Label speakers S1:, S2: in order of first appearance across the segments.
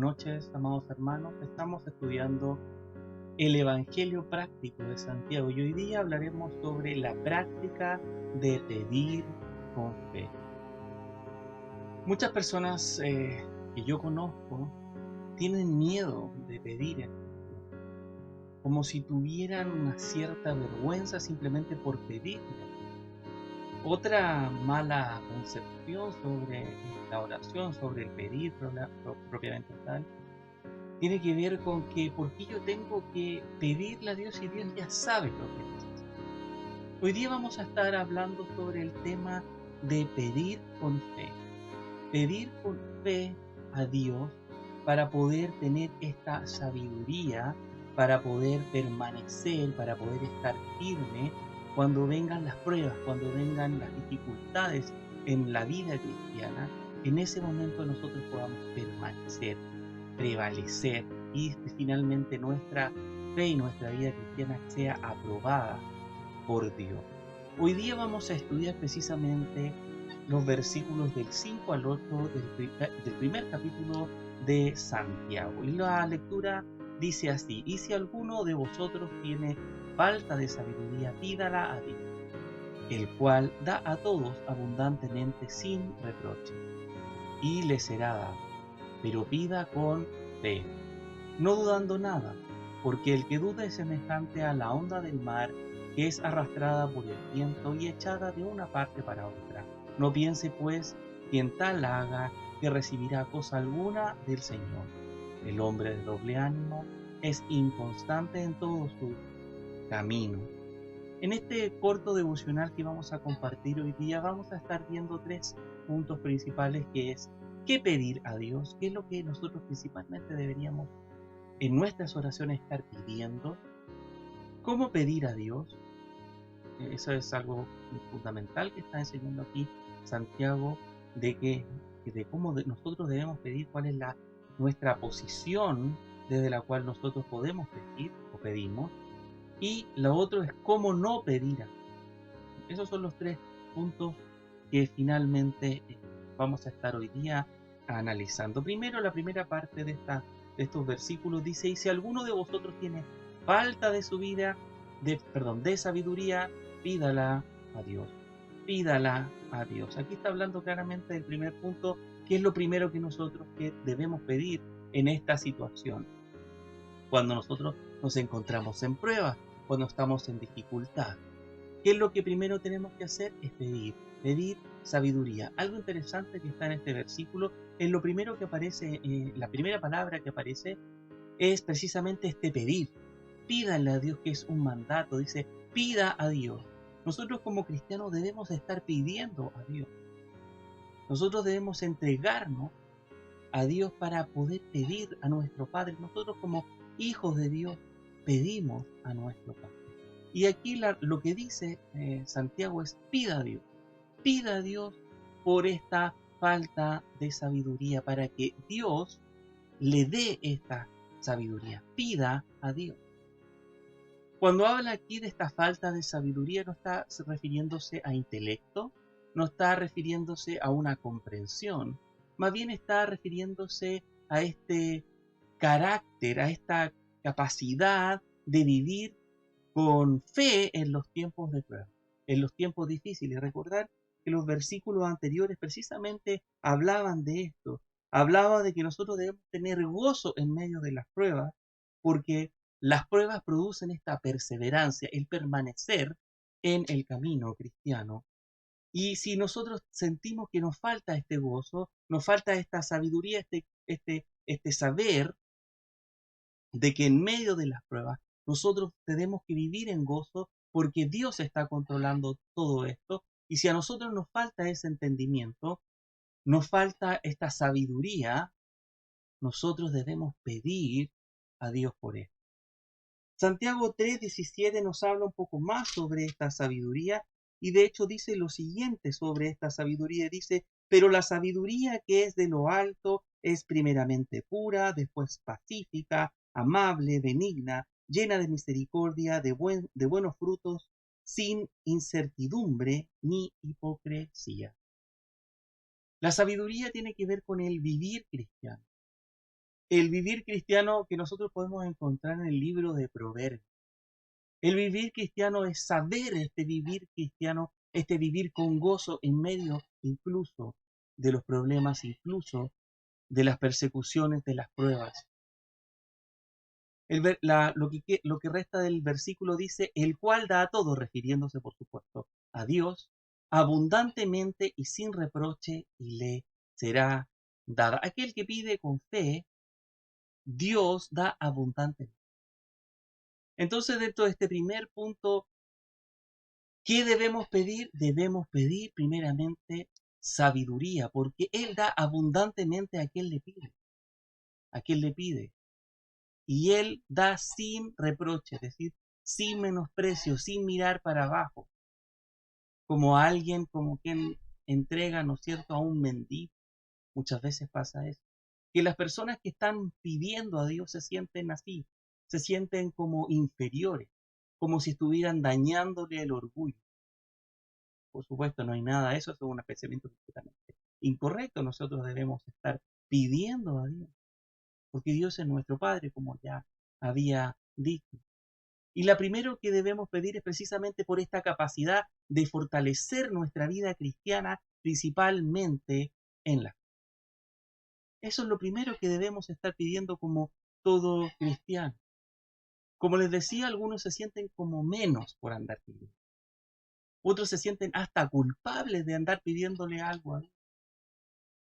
S1: noches, amados hermanos. Estamos estudiando el Evangelio práctico de Santiago y hoy día hablaremos sobre la práctica de pedir con fe. Muchas personas que yo conozco tienen miedo de pedir en Dios, como si tuvieran una cierta vergüenza simplemente por pedir. Otra mala concepción sobre la oración, sobre el pedir propiamente tal, tiene que ver con que por qué yo tengo que pedirle a Dios y Dios ya sabe lo que necesito. Hoy día vamos a estar hablando sobre el tema de pedir con fe. Pedir con fe a Dios para poder tener esta sabiduría, para poder permanecer, para poder estar firme cuando vengan las pruebas, cuando vengan las dificultades en la vida cristiana. En ese momento nosotros podamos permanecer, prevalecer y finalmente nuestra fe y nuestra vida cristiana sea aprobada por Dios. Hoy día vamos a estudiar precisamente los versículos del 5 al 8 del primer capítulo de Santiago. Y la lectura dice así: y si alguno de vosotros tiene falta de sabiduría, pídala a Dios, el cual da a todos abundantemente sin reproche, y le será dado. Pero pida con fe, no dudando nada, porque el que duda es semejante a la onda del mar, que es arrastrada por el viento y echada de una parte para otra. No piense, pues, quien tal haga, que recibirá cosa alguna del Señor. El hombre de doble ánimo es inconstante en todo su camino. En este corto devocional que vamos a compartir hoy día, vamos a estar viendo tres puntos principales, que es qué pedir a Dios, qué es lo que nosotros principalmente deberíamos en nuestras oraciones estar pidiendo, cómo pedir a Dios. Eso es algo fundamental que está enseñando aquí Santiago, de cómo nosotros debemos pedir, cuál es nuestra posición desde la cual nosotros podemos pedir o pedimos, y lo otro es cómo no pedir a Dios. Esos son los tres puntos que finalmente vamos a estar hoy día analizando. Primero, la primera parte de estos versículos dice: y si alguno de vosotros tiene falta de su vida, de sabiduría, pídala a Dios. Pídala a Dios. Aquí está hablando claramente del primer punto, que es lo primero que nosotros debemos pedir en esta situación. Cuando nosotros nos encontramos en prueba, cuando estamos en dificultad, ¿qué es lo que primero tenemos que hacer? Es pedir sabiduría. Algo interesante que está en este versículo es lo primero que aparece, la primera palabra que aparece es precisamente este pedir. Pídale a Dios, que es un mandato, dice, pida a Dios. Nosotros como cristianos debemos estar pidiendo a Dios. Nosotros debemos entregarnos a Dios para poder pedir a nuestro Padre. Nosotros como hijos de Dios pedimos a nuestro Padre. Y aquí lo que dice Santiago es: pida a Dios por esta falta de sabiduría, para que Dios le dé esta sabiduría. Pida a Dios. Cuando habla aquí de esta falta de sabiduría, no está refiriéndose a intelecto, no está refiriéndose a una comprensión, más bien está refiriéndose a este carácter, a esta capacidad de vivir con fe en los tiempos de prueba, en los tiempos difíciles. Recordar que los versículos anteriores precisamente hablaban de esto, hablaba de que nosotros debemos tener gozo en medio de las pruebas, porque las pruebas producen esta perseverancia, el permanecer en el camino cristiano. Y si nosotros sentimos que nos falta este gozo, nos falta esta sabiduría, este saber de que en medio de las pruebas nosotros tenemos que vivir en gozo, porque Dios está controlando todo esto. Y si a nosotros nos falta ese entendimiento, nos falta esta sabiduría, nosotros debemos pedir a Dios por esto. Santiago 3:17 nos habla un poco más sobre esta sabiduría, y de hecho dice lo siguiente sobre esta sabiduría. Dice: pero la sabiduría que es de lo alto es primeramente pura, después pacífica, amable, benigna, llena de misericordia, de buenos frutos, sin incertidumbre ni hipocresía. La sabiduría tiene que ver con el vivir cristiano. el vivir cristiano que nosotros podemos encontrar en el libro de Proverbios. El vivir cristiano es saber este vivir cristiano, este vivir con gozo en medio incluso de los problemas, incluso de las persecuciones, de las pruebas. Lo que resta del versículo dice, el cual da a todo, refiriéndose por supuesto a Dios, abundantemente y sin reproche, y le será dada. Aquel que pide con fe, Dios da abundantemente. Entonces, dentro de este primer punto, ¿qué debemos pedir? Debemos pedir primeramente sabiduría, porque Él da abundantemente a quien le pide, a quien le pide. Y Él da sin reproche, es decir, sin menosprecio, sin mirar para abajo, como alguien, como quien entrega, ¿no es cierto?, a un mendigo. Muchas veces pasa eso. Que las personas que están pidiendo a Dios se sienten así, se sienten como inferiores, como si estuvieran dañándole el orgullo. Por supuesto, no hay nada de eso, es un pensamiento completamente incorrecto. Nosotros debemos estar pidiendo a Dios, porque Dios es nuestro Padre, como ya había dicho. Y la primero que debemos pedir es precisamente por esta capacidad de fortalecer nuestra vida cristiana, principalmente en la fe. Eso es lo primero que debemos estar pidiendo como todo cristiano. Como les decía, algunos se sienten como menos por andar pidiendo. Otros se sienten hasta culpables de andar pidiéndole algo a Dios.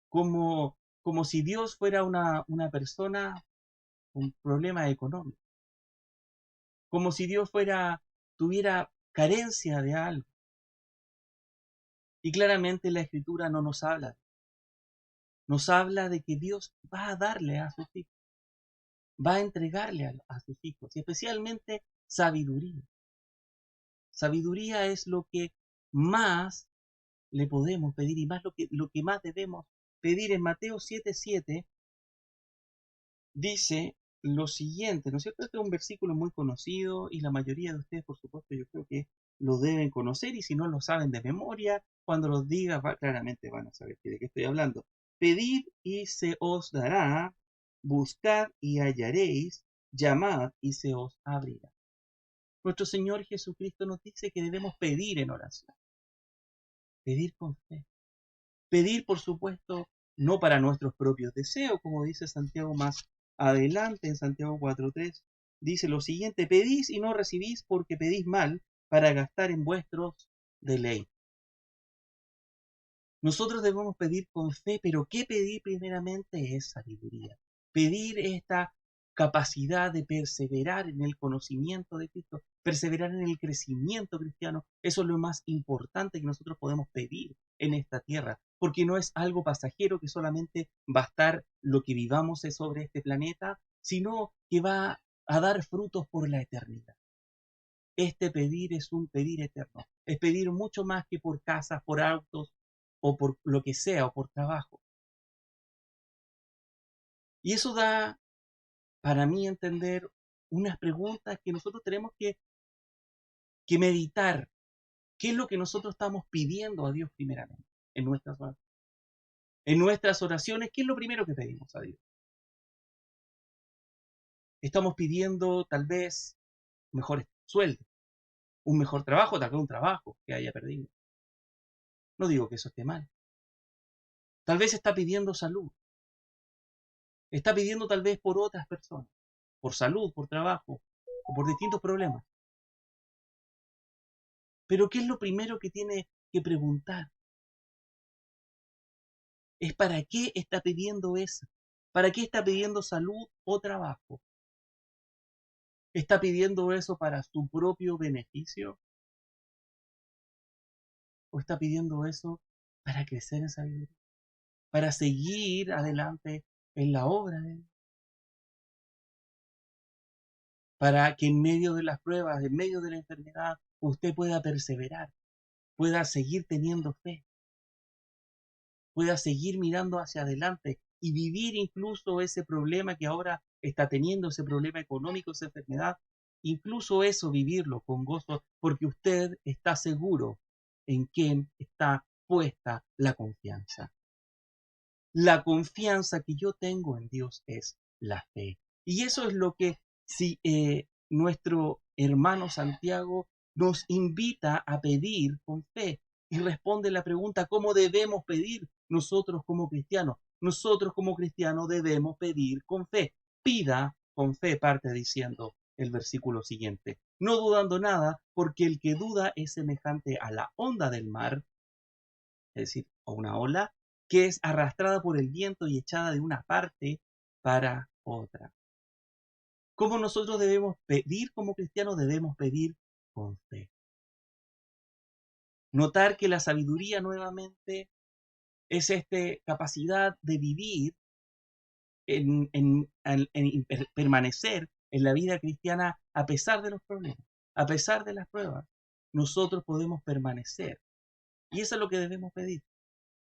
S1: Como si Dios fuera una persona con problemas económicos. Como si Dios tuviera carencia de algo. Y claramente la Escritura no nos habla. Nos habla de que Dios va a darle a sus hijos. Va a entregarle a sus hijos. Y especialmente sabiduría. Sabiduría es lo que más le podemos pedir y más lo que más debemos pedir. En Mateo 7:7 dice lo siguiente, ¿no es cierto? Este es un versículo muy conocido y la mayoría de ustedes, por supuesto, yo creo que lo deben conocer y si no lo saben de memoria, cuando los diga, claramente van a saber de qué estoy hablando. Pedid y se os dará, buscad y hallaréis, llamad y se os abrirá. Nuestro Señor Jesucristo nos dice que debemos pedir en oración, pedir con fe. Pedir, por supuesto, no para nuestros propios deseos, como dice Santiago más adelante en Santiago 4:3. Dice lo siguiente, pedís y no recibís porque pedís mal para gastar en vuestros deleites. Nosotros debemos pedir con fe, pero ¿qué pedir primeramente? Es sabiduría. Pedir esta capacidad de perseverar en el conocimiento de Cristo, perseverar en el crecimiento cristiano. Eso es lo más importante que nosotros podemos pedir en esta tierra, porque no es algo pasajero que solamente va a estar lo que vivamos sobre este planeta, sino que va a dar frutos por la eternidad. Este pedir es un pedir eterno, es pedir mucho más que por casas, por autos, o por lo que sea, o por trabajo. Y eso da, para mí, entender unas preguntas que nosotros tenemos que meditar. ¿Qué es lo que nosotros estamos pidiendo a Dios primeramente en nuestras oraciones? En nuestras oraciones, ¿qué es lo primero que pedimos a Dios? Estamos pidiendo tal vez mejores sueldos, un mejor trabajo, tal vez un trabajo que haya perdido. No digo que eso esté mal. Tal vez está pidiendo salud. Está pidiendo tal vez por otras personas, por salud, por trabajo, o por distintos problemas. Pero ¿qué es lo primero que tiene que preguntar? Es para qué está pidiendo eso. ¿Para qué está pidiendo salud o trabajo? ¿Está pidiendo eso para su propio beneficio? ¿O está pidiendo eso para crecer en sabiduría? Para seguir adelante en la obra de Dios. Para que en medio de las pruebas, en medio de la enfermedad, usted pueda perseverar, pueda seguir teniendo fe, pueda seguir mirando hacia adelante y vivir incluso ese problema que ahora está teniendo, ese problema económico, esa enfermedad, incluso eso vivirlo con gozo, porque usted está seguro en quién está puesta la confianza. La confianza que yo tengo en Dios es la fe. Y eso es lo que si nuestro hermano Santiago nos invita a pedir con fe y responde la pregunta, ¿cómo debemos pedir nosotros como cristianos? Nosotros como cristianos debemos pedir con fe. Pida con fe, parte diciendo el versículo siguiente. No dudando nada, porque el que duda es semejante a la onda del mar, es decir, a una ola, que es arrastrada por el viento y echada de una parte para otra. ¿Cómo nosotros debemos pedir como cristianos? Debemos pedir con fe. Notar que la sabiduría nuevamente es esta capacidad de vivir, en permanecer en la vida cristiana a pesar de los problemas, a pesar de las pruebas. Nosotros podemos permanecer. Y eso es lo que debemos pedir.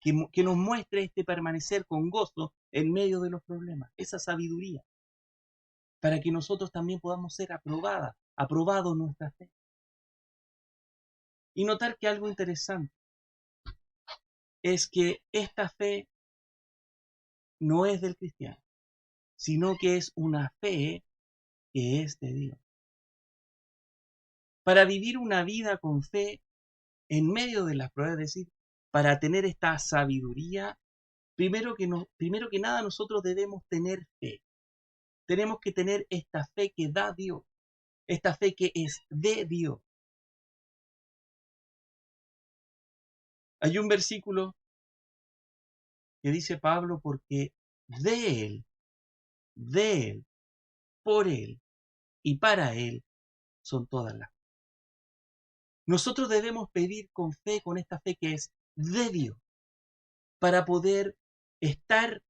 S1: Que nos muestre este permanecer con gozo en medio de los problemas, esa sabiduría, para que nosotros también podamos ser aprobados nuestra fe. Y notar que algo interesante es que esta fe no es del cristiano, sino que es una fe que es de Dios. Para vivir una vida con fe en medio de las pruebas, es decir, para tener esta sabiduría, primero que nada nosotros debemos tener fe. Tenemos que tener esta fe que da Dios, esta fe que es de Dios. Hay un versículo que dice Pablo, porque de Él, por Él y para Él son todas las cosas. Nosotros debemos pedir con fe, con esta fe que es de Dios, para poder estar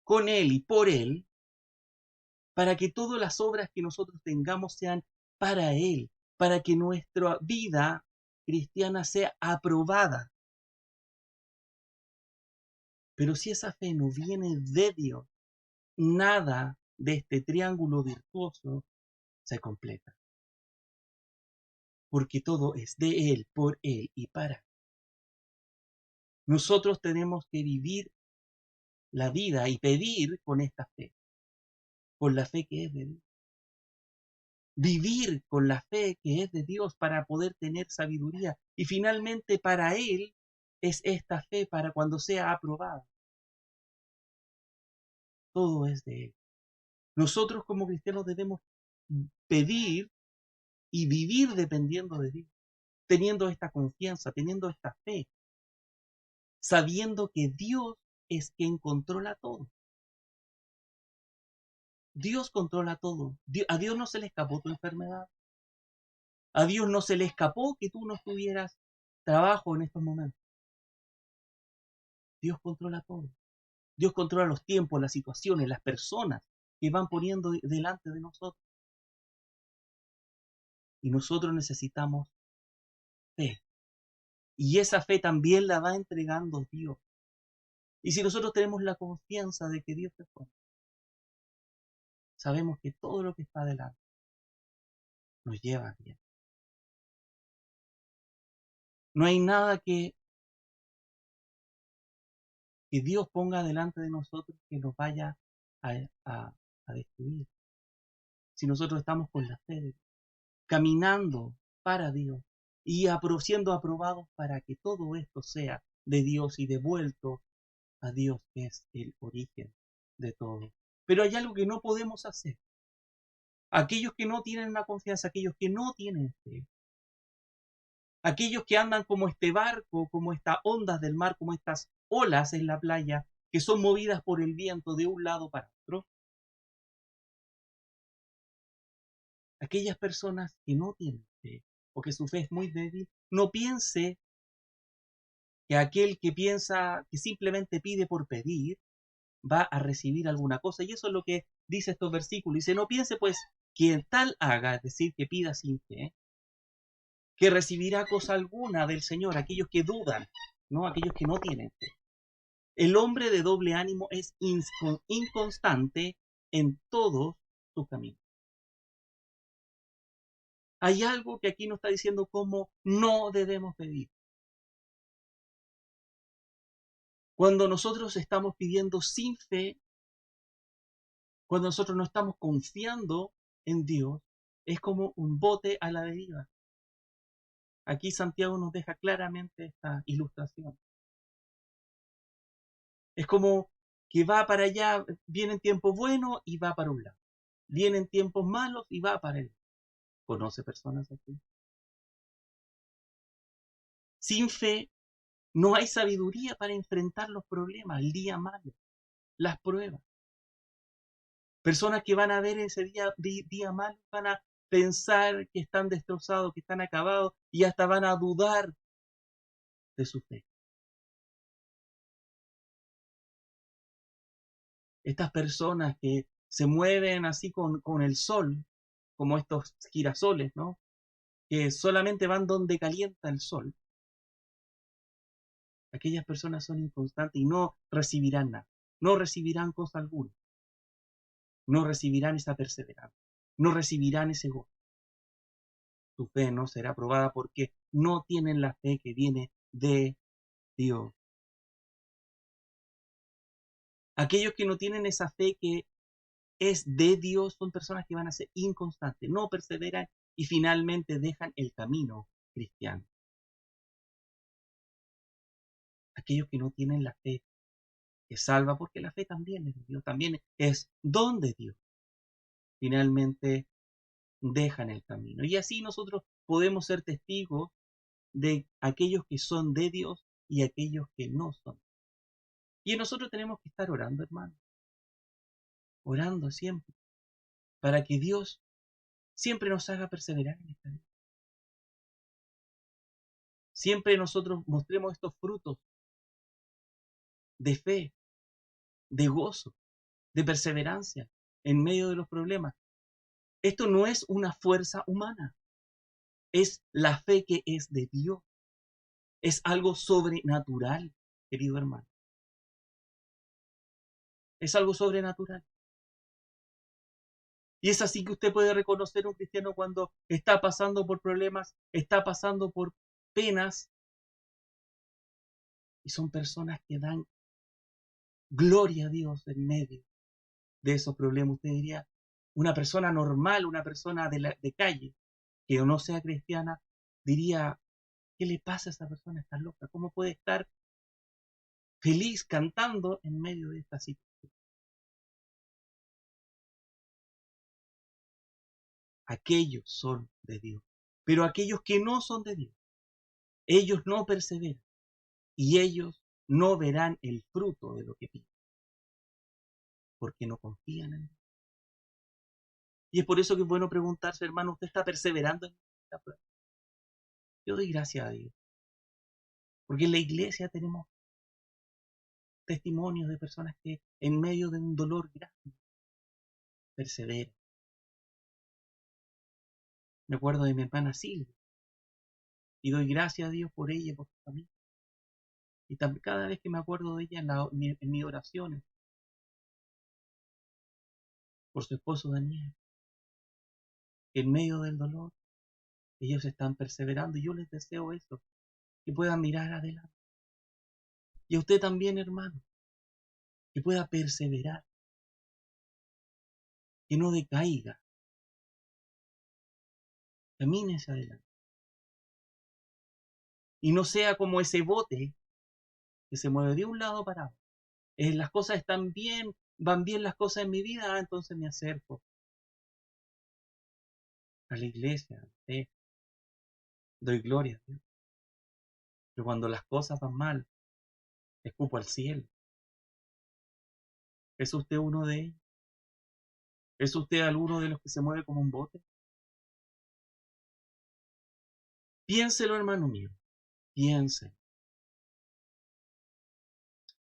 S1: con Él y por Él, para que todas las obras que nosotros tengamos sean para Él, para que nuestra vida cristiana sea aprobada. Pero si esa fe no viene de Dios, nada de este triángulo virtuoso se completa. Porque todo es de Él, por Él y para Él. Nosotros tenemos que vivir la vida y pedir con esta fe, con la fe que es de Dios. Vivir con la fe que es de Dios para poder tener sabiduría. Y finalmente para Él es esta fe para cuando sea aprobada. Todo es de Él. Nosotros como cristianos debemos pedir y vivir dependiendo de Dios, teniendo esta confianza, teniendo esta fe, sabiendo que Dios es quien controla todo. Dios controla todo. A Dios no se le escapó tu enfermedad. A Dios no se le escapó que tú no tuvieras trabajo en estos momentos. Dios controla todo. Dios controla los tiempos, las situaciones, las personas que van poniendo delante de nosotros. Y nosotros necesitamos fe. Y esa fe también la va entregando Dios. Y si nosotros tenemos la confianza de que Dios responde, sabemos que todo lo que está adelante nos lleva bien. No hay nada que Dios ponga delante de nosotros que nos vaya a destruir. Si nosotros estamos con la fe, caminando para Dios y siendo aprobados para que todo esto sea de Dios y devuelto a Dios, que es el origen de todo. Pero hay algo que no podemos hacer. Aquellos que no tienen la confianza, aquellos que no tienen fe, aquellos que andan como este barco, como estas ondas del mar, como estas olas en la playa, que son movidas por el viento de un lado para otro, aquellas personas que no tienen fe o que su fe es muy débil, no piense que aquel que piensa que simplemente pide por pedir va a recibir alguna cosa. Y eso es lo que dice estos versículos. Dice, no piense pues quien tal haga, es decir, que pida sin fe, que recibirá cosa alguna del Señor, aquellos que dudan, ¿no? Aquellos que no tienen fe. El hombre de doble ánimo es inconstante en todos sus caminos. Hay algo que aquí nos está diciendo cómo no debemos pedir. Cuando nosotros estamos pidiendo sin fe, Cuando nosotros no estamos confiando en Dios, es como un bote a la deriva. Aquí Santiago nos deja claramente esta ilustración. Es como que va para allá, vienen tiempos buenos y va para un lado. Vienen tiempos malos y va para el otro. ¿Conoce personas así? Sin fe no hay sabiduría para enfrentar los problemas, el día malo, las pruebas. Personas que van a ver ese día malo van a pensar que están destrozados, que están acabados y hasta van a dudar de su fe. Estas personas que se mueven así con el sol, como estos girasoles, ¿no? Que solamente van donde calienta el sol. Aquellas personas son inconstantes y no recibirán nada, no recibirán cosa alguna, no recibirán esa perseverancia, no recibirán ese gozo. Su fe no será probada porque no tienen la fe que viene de Dios. Aquellos que no tienen esa fe que es de Dios son personas que van a ser inconstantes, no perseveran y finalmente dejan el camino cristiano. Aquellos que no tienen la fe que salva, porque la fe también es de Dios, también es don de Dios, finalmente dejan el camino. Y así nosotros podemos ser testigos de aquellos que son de Dios y aquellos que no son. Y nosotros tenemos que estar orando, hermano, orando siempre, para que Dios siempre nos haga perseverar en esta vida. Siempre nosotros mostremos estos frutos de fe, de gozo, de perseverancia en medio de los problemas. Esto no es una fuerza humana, es la fe que es de Dios. Es algo sobrenatural, querido hermano. Es algo sobrenatural. Y es así que usted puede reconocer a un cristiano cuando está pasando por problemas, está pasando por penas, y son personas que dan gloria a Dios en medio de esos problemas. Usted diría, una persona normal, una persona de calle, que no sea cristiana, diría, ¿qué le pasa a esa persona? Está loca. ¿Cómo puede estar feliz cantando en medio de esta situación? Aquellos son de Dios. Pero aquellos que no son de Dios, ellos no perseveran y ellos no verán el fruto de lo que piden, porque no confían en Dios. Y es por eso que es bueno preguntarse, hermano, ¿usted está perseverando en esta prueba? Yo doy gracias a Dios, porque en la iglesia tenemos testimonios de personas que en medio de un dolor grande perseveran. Me acuerdo de mi hermana Silvia y doy gracias a Dios por ella y por su familia. Y también cada vez que me acuerdo de ella en mis oraciones, por su esposo Daniel, que en medio del dolor ellos están perseverando y yo les deseo eso, que puedan mirar adelante. Y a usted también, hermano, que pueda perseverar, que no decaiga, camine hacia adelante. Y no sea como ese bote que se mueve de un lado para otro. Las cosas están bien, van bien las cosas en mi vida, entonces me acerco a la iglesia, doy gloria a Dios. Pero cuando las cosas van mal, escupo al cielo. ¿Es usted uno de ellos? ¿Es usted alguno de los que se mueve como un bote? Piénselo, hermano mío, piense.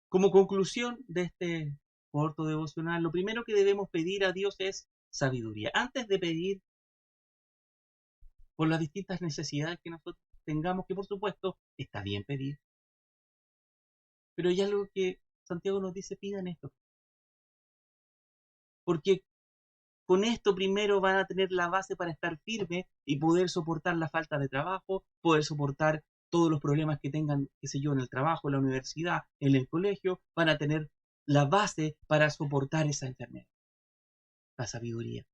S1: Como conclusión de este corto devocional, lo primero que debemos pedir a Dios es sabiduría. Antes de pedir por las distintas necesidades que nosotros tengamos, que por supuesto está bien pedir, pero hay algo que Santiago nos dice, pidan esto. Porque con esto primero van a tener la base para estar firme y poder soportar la falta de trabajo, poder soportar todos los problemas que tengan, qué sé yo, en el trabajo, en la universidad, en el colegio, van a tener la base para soportar esa enfermedad. la sabiduría.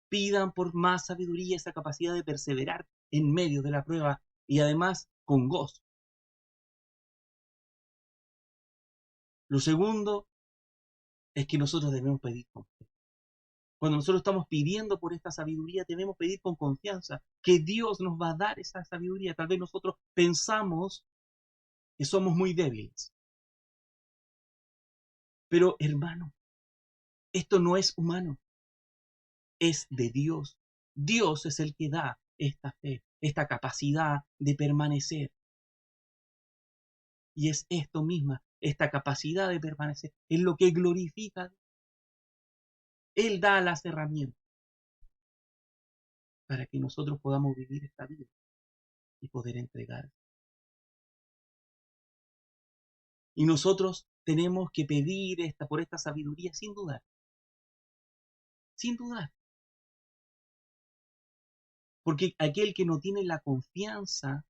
S1: Pidan por más sabiduría, esa capacidad de perseverar en medio de la prueba y además con gozo. Lo segundo es que nosotros debemos pedir con fe. Cuando nosotros estamos pidiendo por esta sabiduría, debemos pedir con confianza que Dios nos va a dar esa sabiduría. Tal vez nosotros pensamos que somos muy débiles. Pero hermano, esto no es humano, es de Dios. Dios es el que da esta fe, esta capacidad de permanecer. Y es esto misma, esta capacidad de permanecer, es lo que glorifica. Él da las herramientas para que nosotros podamos vivir esta vida y poder entregar. Y nosotros tenemos que pedir por esta sabiduría sin dudar. Sin dudar. Porque aquel que no tiene la confianza,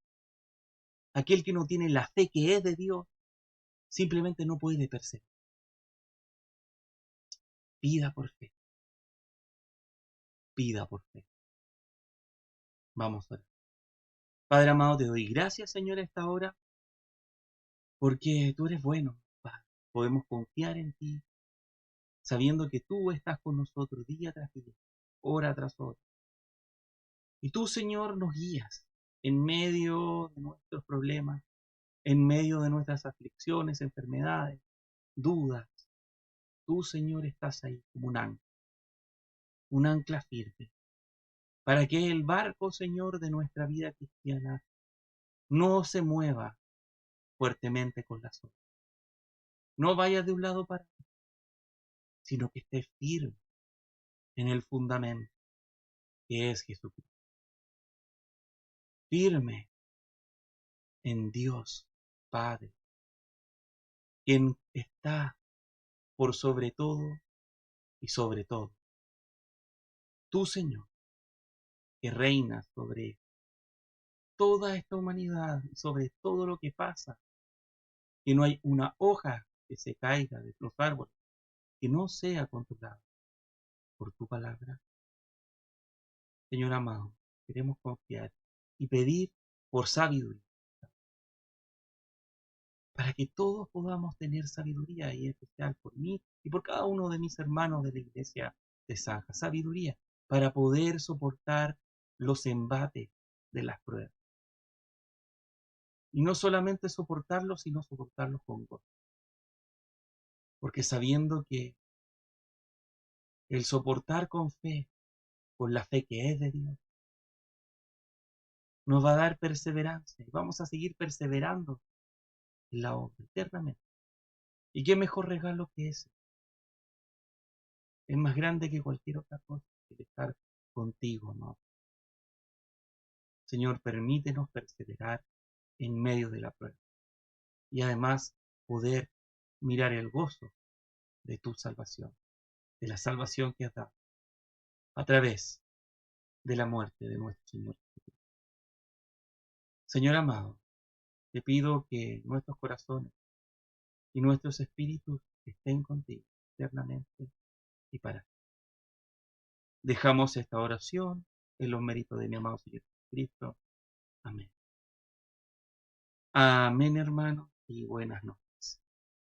S1: aquel que no tiene la fe que es de Dios, simplemente no puede perseverar. Pida por fe. Pida por fe. Vamos a orar. Padre amado, te doy gracias, Señor, a esta hora, porque tú eres bueno, Padre. Podemos confiar en ti, sabiendo que tú estás con nosotros día tras día, hora tras hora. Y tú, Señor, nos guías en medio de nuestros problemas, en medio de nuestras aflicciones, enfermedades, dudas. Tú, Señor, estás ahí como un ancla firme, para que el barco, Señor, de nuestra vida cristiana no se mueva fuertemente con las olas. No vaya de un lado para otro, sino que esté firme en el fundamento que es Jesucristo. Firme en Dios Padre, quien está por sobre todo y sobre todo. Tú, Señor, que reinas sobre toda esta humanidad y sobre todo lo que pasa, que no hay una hoja que se caiga de los árboles que no sea controlada por tu palabra. Señor amado, queremos confiar y pedir por sabiduría, para que todos podamos tener sabiduría, y en especial por mí y por cada uno de mis hermanos de la iglesia de Zanja, sabiduría para poder soportar los embates de las pruebas. Y no solamente soportarlos, sino soportarlos con gozo. Porque sabiendo que el soportar con fe, con la fe que es de Dios, nos va a dar perseverancia y vamos a seguir perseverando en la obra eternamente. ¿Y qué mejor regalo que ese? Es más grande que cualquier otra cosa, que estar contigo, ¿no? Señor, permítenos perseverar en medio de la prueba y además poder mirar el gozo de tu salvación, de la salvación que has dado a través de la muerte de nuestro Señor Jesucristo. Señor amado, te pido que nuestros corazones y nuestros espíritus estén contigo eternamente y para siempre. Dejamos esta oración en los méritos de mi amado Señor Jesucristo. Amén. Amén, hermano, y buenas noches.